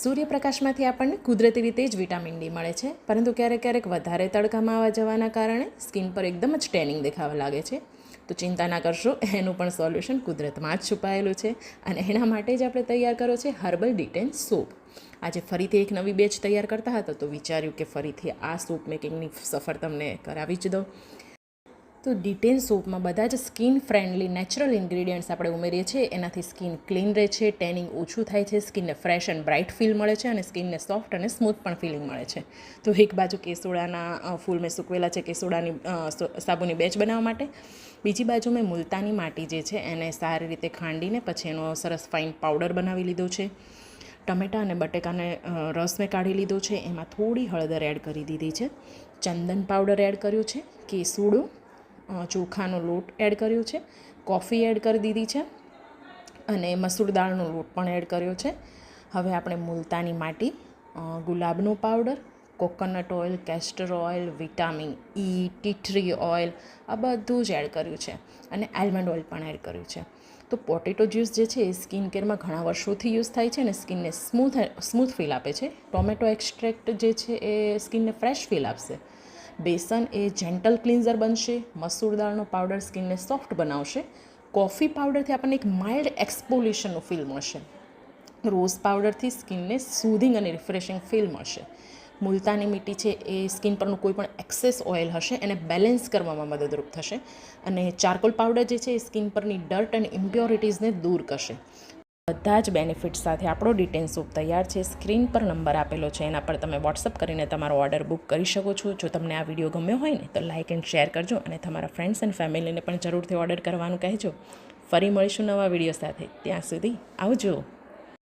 સૂર્યપ્રકાશમાંથી આપણને કુદરતી રીતે જ વિટામિન ડી મળે છે, પરંતુ ક્યારેક ક્યારેક વધારે તડકામાં આવવા જવાના કારણે સ્કિન પર એકદમ જ ટેનિંગ દેખાવા લાગે છે. તો ચિંતા ના કરશો, એનું પણ સોલ્યુશન કુદરતમાં જ છુપાયેલું છે અને એના માટે જ આપણે તૈયાર કર્યો છે હર્બલ ડિટેન સોપ. આજે ફરીથી એક નવી બેચ તૈયાર કરતા હતા તો વિચાર્યું કે ફરીથી આ સોપ મેકિંગની સફર તમને કરાવી જ દઉં. તો ડિટેન સોપમાં બધા જ સ્કિન ફ્રેન્ડલી નેચરલ ઇન્ગ્રીડિયન્ટ્સ આપણે ઉમેરીએ છીએ. એનાથી સ્કિન ક્લીન રહે છે, ટેનિંગ ઓછું થાય છે, સ્કિનને ફ્રેશ એન્ડ બ્રાઇટ ફીલ મળે છે અને સ્કિનને સોફ્ટ અને સ્મૂથ પણ ફિલિંગ મળે છે. તો એક બાજુ કેસુડાના ફૂલ મેં સૂકવેલા છે કેસુડાની સાબુની બેચ બનાવવા માટે, બીજી બાજુ મેં મુલતાની માટી જે છે એને સારી રીતે ખાંડીને પછી એનો સરસ ફાઇન પાવડર બનાવી લીધો છે. ટમેટાં અને બટેકાને રસ મેં કાઢી લીધો છે, એમાં થોડી હળદર એડ કરી દીધી છે, ચંદન પાવડર એડ કર્યું છે, કેસુડો, ચોખાનો લોટ એડ કર્યો છે, કોફી એડ કરી દીધી છે અને મસૂર દાળનો લોટ પણ એડ કર્યો છે. હવે આપણે મુલતાની માટી, ગુલાબનો powder, coconut oil, castor oil, vitamin E, tea tree oil આ બધું જ એડ કર્યું છે અને આલમંડ ઓઇલ પણ એડ કર્યું છે. તો પોટેટો જ્યુસ જે છે એ સ્કિન કેરમાં ઘણા વર્ષોથી યુઝ થાય છે અને સ્કિનને સ્મૂથ ફીલ આપે છે. ટોમેટો એક્સ્ટ્રેક્ટ જે છે એ સ્કિનને ફ્રેશ ફીલ આપશે. બેસન એ જેન્ટલ ક્લિન્ઝર બનશે. મસૂર દાળનો પાવડર સ્કિનને સોફ્ટ બનાવશે. કોફી પાવડરથી આપણને એક માઇલ્ડ એક્સપોલ્યુશનનું ફીલ મળશે. રોઝ પાવડરથી સ્કિનને સૂધિંગ અને રિફ્રેશિંગ ફીલ મળશે. મુલતાની મીઠી છે એ સ્કિન પરનું કોઈ પણ એક્સેસ ઓઇલ હશે એને બેલેન્સ કરવામાં મદદરૂપ થશે અને ચારકોલ પાવડર જે છે એ સ્કિન પરની ડર્ટ અને ઇમ્પ્યોરિટીઝને દૂર કરશે. બધા જ બેનિફિટ્સ સાથે આપણો ડિટેન સોપ તૈયાર છે. સ્ક્રીન પર નંબર આપેલો છે, એના પર તમે વોટ્સઅપ કરીને તમારો ઓર્ડર બુક કરી શકો છો. જો તમને આ વિડીયો ગમ્યો હોય ને તો લાઇક એન્ડ શેર કરજો અને તમારા ફ્રેન્ડ્સ એન્ડ ફેમિલીને પણ જરૂરથી ઓર્ડર કરવાનું કહેજો. ફરી મળીશું નવા વિડીયો સાથે. ત્યાં સુધી આવજો.